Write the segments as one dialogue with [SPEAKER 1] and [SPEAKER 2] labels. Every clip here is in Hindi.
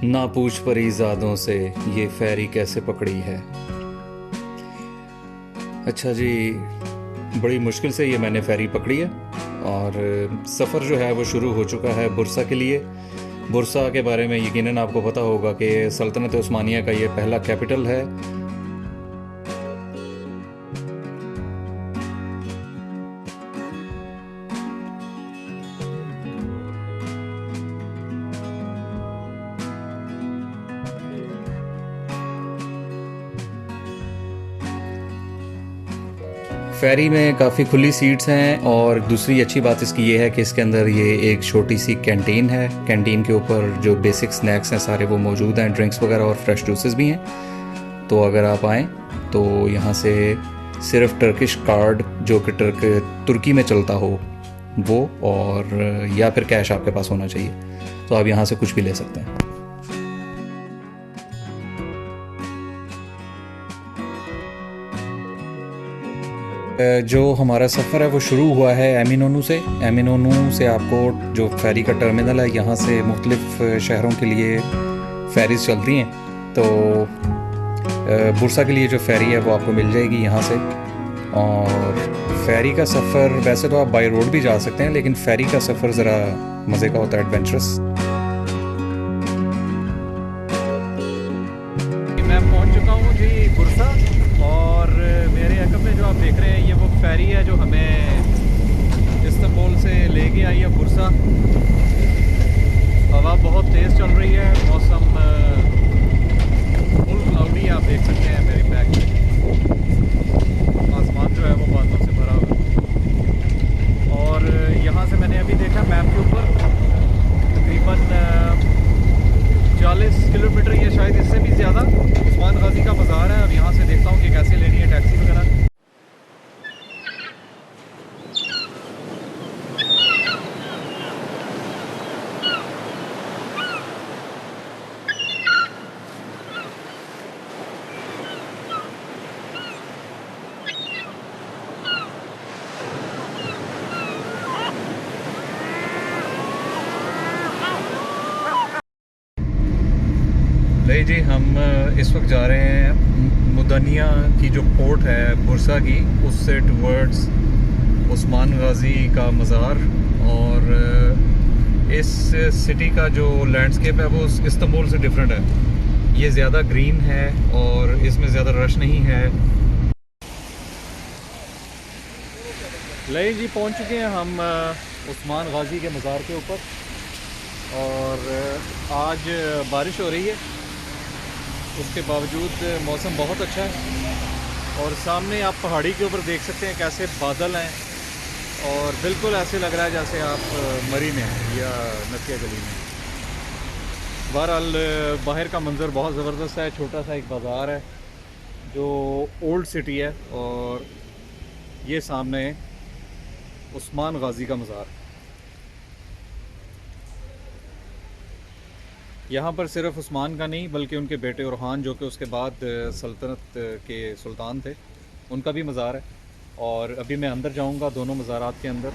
[SPEAKER 1] ना पूछ परीज़ादों से ये फेरी कैसे पकड़ी है। अच्छा जी, बड़ी मुश्किल से ये मैंने फेरी पकड़ी है और सफ़र जो है वो शुरू हो चुका है बुरसा के लिए। बुरसा के बारे में यकीनन आपको पता होगा कि सल्तनत उस्मानिया का ये पहला कैपिटल है। फेरी में काफ़ी खुली सीट्स हैं और दूसरी अच्छी बात इसकी ये है कि इसके अंदर ये एक छोटी सी कैंटीन है। कैंटीन के ऊपर जो बेसिक स्नैक्स हैं सारे वो मौजूद हैं, ड्रिंक्स वगैरह और फ्रेश जूसेस भी हैं। तो अगर आप आएँ तो यहाँ से सिर्फ टर्किश कार्ड जो कि तुर्की में चलता हो वो, और या फिर कैश आपके पास होना चाहिए, तो आप यहाँ से कुछ भी ले सकते हैं। जो हमारा सफ़र है वो शुरू हुआ है एमिनोनू से। एमिनोनू से आपको जो फेरी का टर्मिनल है यहाँ से मुख्तलिफ़ शहरों के लिए फेरीज़ चलती हैं। तो बुरसा के लिए जो फेरी है वो आपको मिल जाएगी यहाँ से। और फेरी का सफ़र वैसे तो आप बाई रोड भी जा सकते हैं, लेकिन फेरी का सफ़र ज़रा मज़े का होता है, एडवेंचरस।
[SPEAKER 2] मैं पहुँच चुका हूँ जी बुरसा, और मेरे अकब में जो आप देख रहे हैं ये वो फेरी है जो हमें इस्तांबुल से लेके आई है बुरसा। हवा बहुत तेज़ चल रही है, मौसम फुल क्लाउडी आप देख सकते हैं मेरे बैग में। आसमान जो है वो बादलों से भरा हुआ है। और यहाँ से मैंने अभी देखा मैप के ऊपर तकरीबन 40 किलोमीटर या शायद इससे भी ज़्यादा उस्मान गाजी का मज़ार है। अब यहाँ से देखता हूँ कि कैसे लेनी है टैक्सी वगैरह।
[SPEAKER 1] नहीं जी, हम इस वक्त जा रहे हैं मुदनिया की जो पोर्ट है बुरसा की, उससे टवर्ड्स उस्मान गाजी का मज़ार। और इस सिटी का जो लैंडस्केप है वो इस्तांबुल से डिफरेंट है। ये ज़्यादा ग्रीन है और इसमें ज़्यादा रश नहीं है।
[SPEAKER 2] ले जी, पहुँच चुके हैं हम उस्मान गाजी के मज़ार के ऊपर। और आज बारिश हो रही है, उसके बावजूद मौसम बहुत अच्छा है। और सामने आप पहाड़ी के ऊपर देख सकते हैं कैसे बादल हैं, और बिल्कुल ऐसे लग रहा है जैसे आप मरी में हैं या नसिया गली में। बहरहाल बाहर का मंज़र बहुत ज़बरदस्त है। छोटा सा एक बाज़ार है जो ओल्ड सिटी है, और ये सामने उस्मान गाजी का मज़ार। यहाँ पर सिर्फ उस्मान का नहीं बल्कि उनके बेटे उरहान, जो कि उसके बाद सल्तनत के सुल्तान थे, उनका भी मज़ार है। और अभी मैं अंदर जाऊँगा दोनों मज़ारात के अंदर।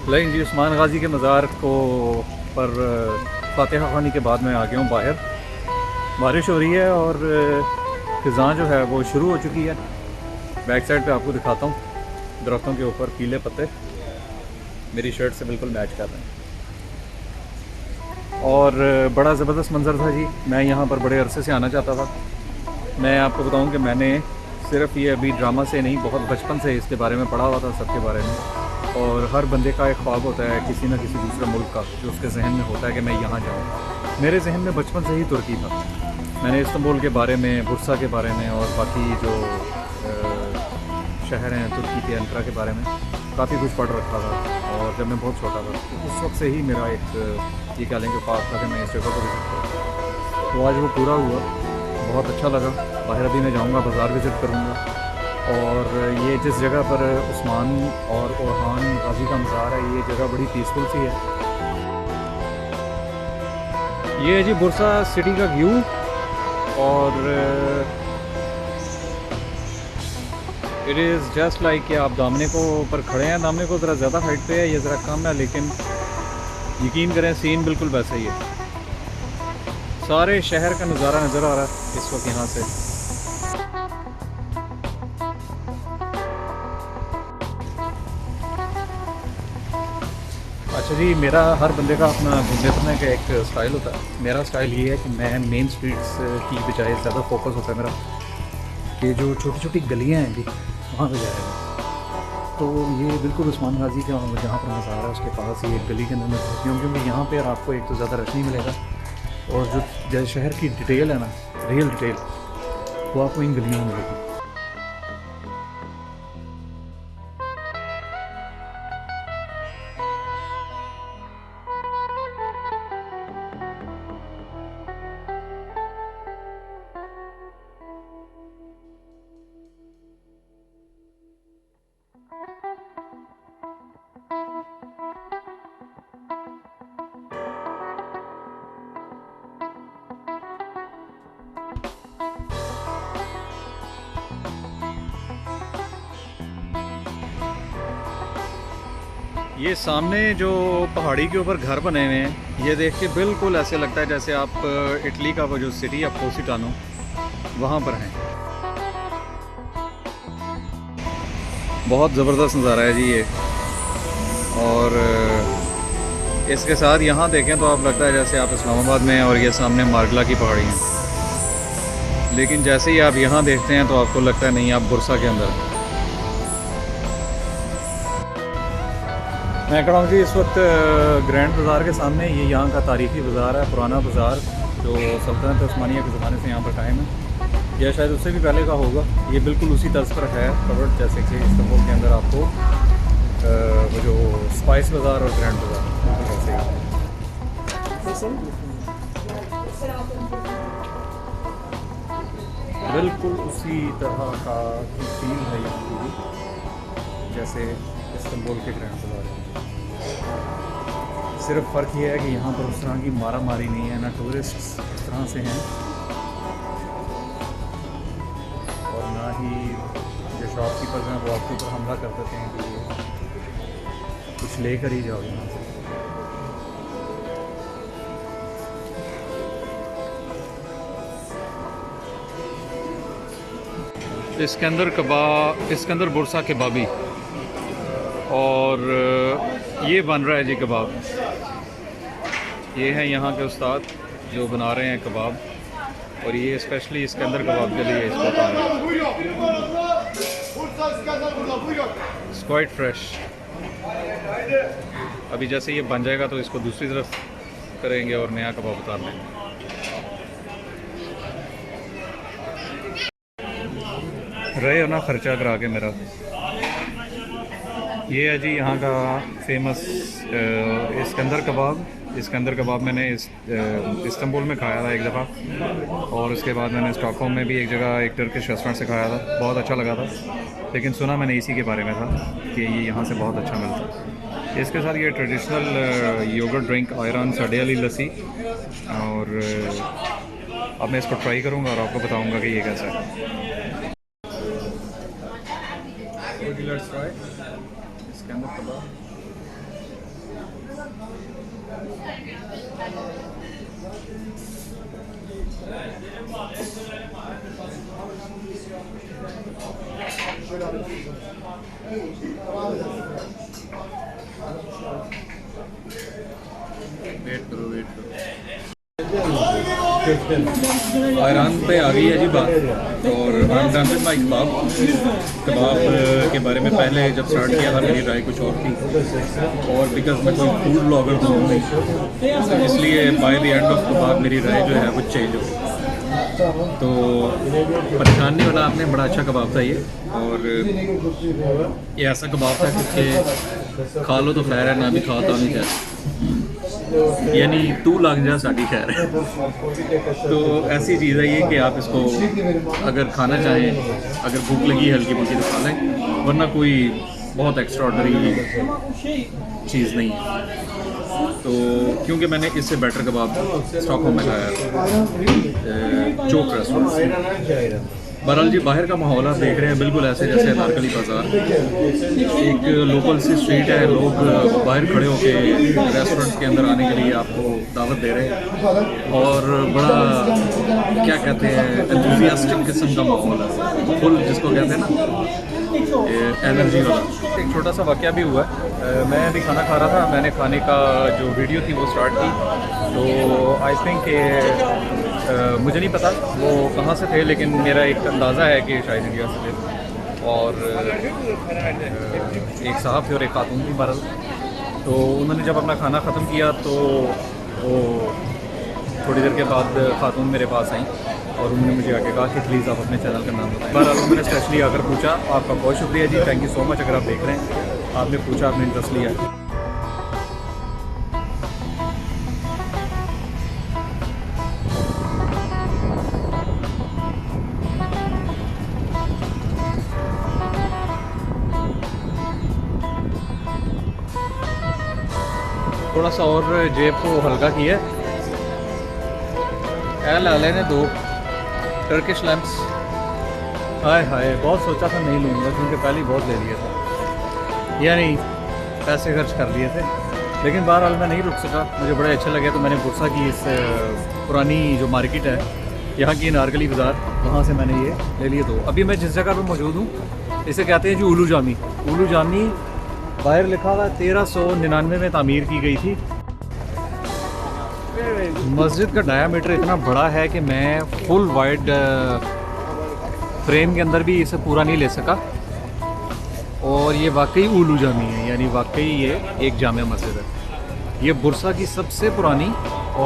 [SPEAKER 2] लेकिन जी उस्मान गाजी के मज़ार को पर फातिहा खानी के बाद मैं आ गया हूँ बाहर। बारिश हो रही है और ख़ज़ां जो है वो शुरू हो चुकी है। बैक साइड पे आपको दिखाता हूँ, दरख्तों के ऊपर पीले पत्ते मेरी शर्ट से बिल्कुल मैच कर रहे हैं। और बड़ा ज़बरदस्त मंज़र था जी। मैं यहाँ पर बड़े अरसे से आना चाहता था। मैं आपको बताऊँ कि मैंने सिर्फ ये अभी ड्रामा से नहीं, बहुत बचपन से इसके बारे में पढ़ा हुआ था, सबके बारे में। और हर बंदे का एक ख्वाब होता है किसी न किसी दूसरे मुल्क का, जो उसके जहन में होता है कि मैं यहाँ जाऊँ। मेरे जहन में बचपन से ही तुर्की था। मैंने इस्तांबुल के बारे में, बुर्सा के बारे में और बाकी जो शहर हैं तुर्की के, अंकारा के बारे में काफ़ी कुछ पढ़ रखा था। और जब मैं बहुत छोटा था तो उस वक्त से ही मेरा एक ये कह लें कि ख्वाब था कि मैं इस जगह को विज़िट करूँ। तो आज वो पूरा हुआ, बहुत अच्छा लगा। बाहर अभी मैं जाऊँगा, बाज़ार विज़िट करूँगा। और ये जिस जगह पर उस्मान और ओरहान गाजी का मज़ार है, ये जगह बड़ी पीसफुल सी है। ये है जी बुर्सा सिटी का व्यू। और इट इज़ जस्ट लाइक कि आप दामने को ऊपर खड़े हैं। दामने को ज़रा ज़्यादा हाइट पे है, ये ज़रा कम है, लेकिन यकीन करें सीन बिल्कुल वैसा ही है। सारे शहर का नज़ारा नज़र आ रहा है इस वक्त यहाँ से। अच्छा जी, मेरा हर बंदे का अपना घूमने फिरने का एक स्टाइल होता है। मेरा स्टाइल ये है कि मैं मेन स्ट्रीट्स की बजाय ज़्यादा फोकस होता है मेरा कि जो छोटी छोटी गलियाँ हैं जी वहाँ पे जाएगा। तो ये बिल्कुल उस्मान गाजी का जहाँ पर मज़ार है उसके पास ही एक गली के अंदर मैं घूमती हूँ, क्योंकि यहाँ पे आपको एक तो ज़्यादा रश नहीं मिलेगा और जो शहर की डिटेल है ना, रियल डिटेल, वो आपको इन गलियों में मिलेगी। ये सामने जो पहाड़ी के ऊपर घर बने हुए हैं, ये देख के बिल्कुल ऐसे लगता है जैसे आप इटली का वो जो सिटी है पोसिटानो, वहाँ पर हैं। बहुत ज़बरदस्त नज़ारा है जी ये। और इसके साथ यहाँ देखें तो आप लगता है जैसे आप इस्लामाबाद में हैं और ये सामने मार्गला की पहाड़ी हैं। लेकिन जैसे ही आप यहाँ देखते हैं तो आपको लगता है नहीं, आप बुर्सा के अंदर हैं। मैं कह रहा हूँ जी इस वक्त ग्रैंड बाज़ार के सामने, ये यहाँ का तारीख़ी बाज़ार है, पुराना बाज़ार जो सल्तनत उस्मानिया के ज़माने से यहाँ पर कायम है, या शायद उससे भी पहले का होगा। ये बिल्कुल उसी तर्ज पर है कवर्ड, जैसे कि इस्तांबुल के अंदर आपको वो जो स्पाइस बाज़ार और ग्रैंड बाज़ार वैसे ही। बिल्कुल उसी तरह का फील है यहाँ की भी, जैसे इस्तांबुल के ग्रैंड बाज़ार है। सिर्फ फ़र्क ये है कि यहाँ पर उस तरह की मारा मारी नहीं है, ना टूरिस्ट इस तरह से हैं और ना ही जो शॉपकीपर्स हैं वो आपके ऊपर हमला कर देते हैं कि कुछ लेकर ही जाओ यहाँ से। इसके अंदर बुर्सा कबाबी, और ये बन रहा है जी कबाब। ये हैं यहाँ के उस्ताद जो बना रहे हैं कबाब, और ये स्पेशली इसके अंदर कबाब के लिए इसको बना रहे हैं। It's quite fresh. अभी जैसे ये बन जाएगा तो इसको दूसरी तरफ करेंगे और नया कबाब उतार लेंगे। रहे हो ना खर्चा करा के मेरा। ये है जी यहाँ का फेमस इस्कंदर कबाब। इस्कंदर कबाब मैंने इस्तांबुल में खाया था एक दफ़ा, और उसके बाद मैंने स्टॉकहोम में भी एक जगह एक टर्किश रेस्टोरेंट से खाया था, बहुत अच्छा लगा था। लेकिन सुना मैंने इसी के बारे में था कि ये यहाँ से बहुत अच्छा मिलता है। इसके साथ ये ट्रेडिशनल योगर्ट ड्रिंक आयरन साढ़े वाली लस्सी, और अब मैं इसको ट्राई करूँगा और आपको बताऊँगा कि ये कैसा है। इसके अंदर कबाब वेट करो वेट करो। आयरान पे आ गई है जी बात। और डन विद माई कबाब के बारे में पहले जब स्टार्ट किया था मेरी राय कुछ और थी, और बिकॉज मैं कोई फूड ब्लॉगर तो हूँ नहीं, इसलिए बाय द एंड ऑफ कबाब मेरी राय जो है वो चेंज हो गई। तो परेशान नहीं होना आपने, बड़ा अच्छा कबाब था ये। और ये ऐसा कबाब था कि खा लो तो खैर है, ना भी खाता नहीं खैर, यानी तू लग जा साड़ी खैर। तो ऐसी चीज़ है ये कि आप इसको अगर खाना चाहें, अगर भूख लगी हल्की फुल्की तो खा लें, वरना कोई बहुत एक्स्ट्राऑर्डनरी चीज़ नहीं है। तो क्योंकि मैंने इससे बेटर कबाब स्टॉकहोम में खाया चोक रेस्टोरेंट से। बहरहाल जी, बाहर का माहौल आप देख रहे हैं बिल्कुल ऐसे जैसे अनारकली बाज़ार, एक लोकल सी स्ट्रीट है, लोग बाहर खड़े होकर रेस्टोरेंट के अंदर आने के लिए आपको दावत दे रहे हैं, और बड़ा क्या कहते हैं एंथुसियास्टिक किस्म का माहौल है, फुल जिसको कहते हैं ना एनर्जी वाला। एक छोटा सा वाक़या भी हुआ है, मैं अभी खाना खा रहा था, मैंने खाने का जो वीडियो थी वो स्टार्ट की, तो आई थिंक मुझे नहीं पता वो कहाँ से थे, लेकिन मेरा एक अंदाज़ा है कि शायद इंडिया से थे। और एक साहब थे और एक खातून थी बहरहाल। तो उन्होंने जब अपना खाना ख़त्म किया तो वो थोड़ी देर के बाद खातून मेरे पास आई और उन्होंने मुझे आके कहा कि प्लीज़ आप अपने चैनल का नाम बताएं। बहरहाल मैंने स्पेशली आकर पूछा, आपका बहुत शुक्रिया जी, थैंक यू सो मच। अगर आप देख रहे हैं, आपने पूछा, आपने इंटरेस्ट लिया। थोड़ा सा और जेब को हल्का किया। लाले ने 2 टर्किश लैम्प्स, हाय हाय, बहुत सोचा था नहीं लूँगा क्योंकि पहले ही बहुत ले लिया था, यानी पैसे खर्च कर लिए थे, लेकिन बहरहाल मैं नहीं रुक सका, मुझे बड़े अच्छे लगे। तो मैंने बुरसा की इस पुरानी जो मार्केट है यहाँ की अनारकली बाज़ार, वहाँ से मैंने ये ले लिए 2। अभी मैं जिस जगह पर मौजूद हूँ इसे कहते हैं जी उलू जामी। उलू जामी बाहर लिखा हुआ 1399 में तामीर की गई थी। मस्जिद का डायामीटर इतना बड़ा है कि मैं फुल वाइड फ्रेम के अंदर भी इसे पूरा नहीं ले सका, और ये वाकई उलू जामी है, यानी वाकई ये एक जामिया मस्जिद है। ये बुरसा की सबसे पुरानी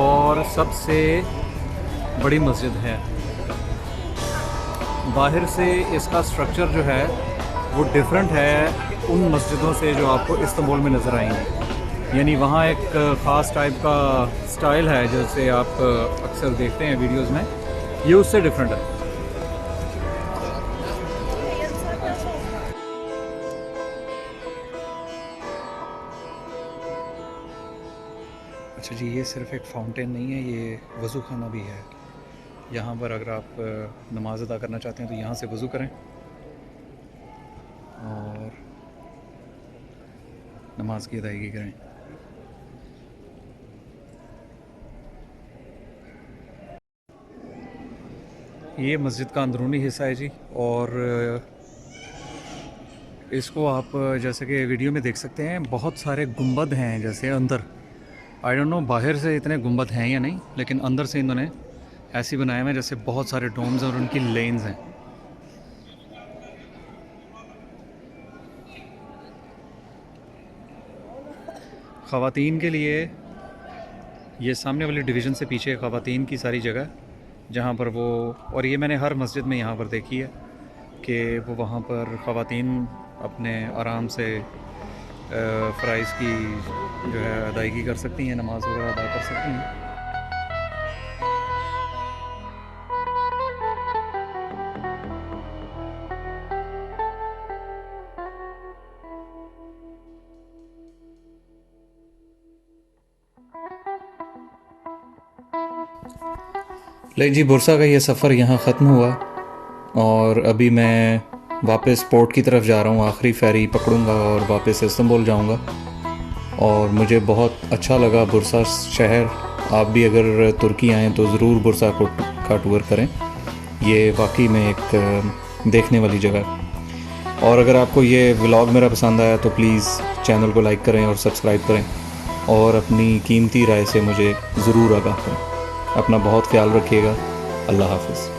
[SPEAKER 2] और सबसे बड़ी मस्जिद है। बाहर से इसका स्ट्रक्चर जो है वो डिफरेंट है उन मस्जिदों से जो आपको इस्तांबुल में नज़र आएंगी, यानी वहाँ एक ख़ास टाइप का स्टाइल है जैसे आप अक्सर देखते हैं वीडियोस में, ये उससे डिफरेंट है।
[SPEAKER 1] अच्छा जी, ये सिर्फ एक फाउंटेन नहीं है, ये वज़ू खाना भी है। यहाँ पर अगर आप नमाज़ अदा करना चाहते हैं तो यहाँ से वज़ू करें और नमाज की अदायगी करें। ये मस्जिद का अंदरूनी हिस्सा है जी, और इसको आप जैसे कि वीडियो में देख सकते हैं बहुत सारे गुंबद हैं जैसे अंदर। आई डोंट नो बाहर से इतने गुंबद हैं या नहीं, लेकिन अंदर से इन्होंने ऐसे बनाए हुए हैं जैसे बहुत सारे डोम्स और उनकी लेन्स हैं। ख़वातीन के लिए ये सामने वाली डिवीज़न से पीछे ख़वातीन की सारी जगह, जहाँ पर वो, और ये मैंने हर मस्जिद में यहाँ पर देखी है कि वो वहाँ पर ख़वातीन अपने आराम से फ़राइज़ की जो है अदायगी कर सकती हैं, नमाज वगैरह अदा कर सकती हैं। ले जी, बुरसा का ये सफ़र यहाँ ख़त्म हुआ और अभी मैं वापस पोर्ट की तरफ जा रहा हूँ। आखिरी फेरी पकड़ूँगा और वापस इस्तांबुल जाऊँगा। और मुझे बहुत अच्छा लगा बुरसा शहर। आप भी अगर तुर्की आएँ तो ज़रूर बुरसा का टूर करें, ये वाकई में एक देखने वाली जगह है। और अगर आपको ये व्लॉग मेरा पसंद आया तो प्लीज़ चैनल को लाइक करें और सब्सक्राइब करें, और अपनी कीमती राय से मुझे ज़रूर आगाह करें। अपना बहुत ख्याल रखिएगा। अल्लाह हाफ़िज़।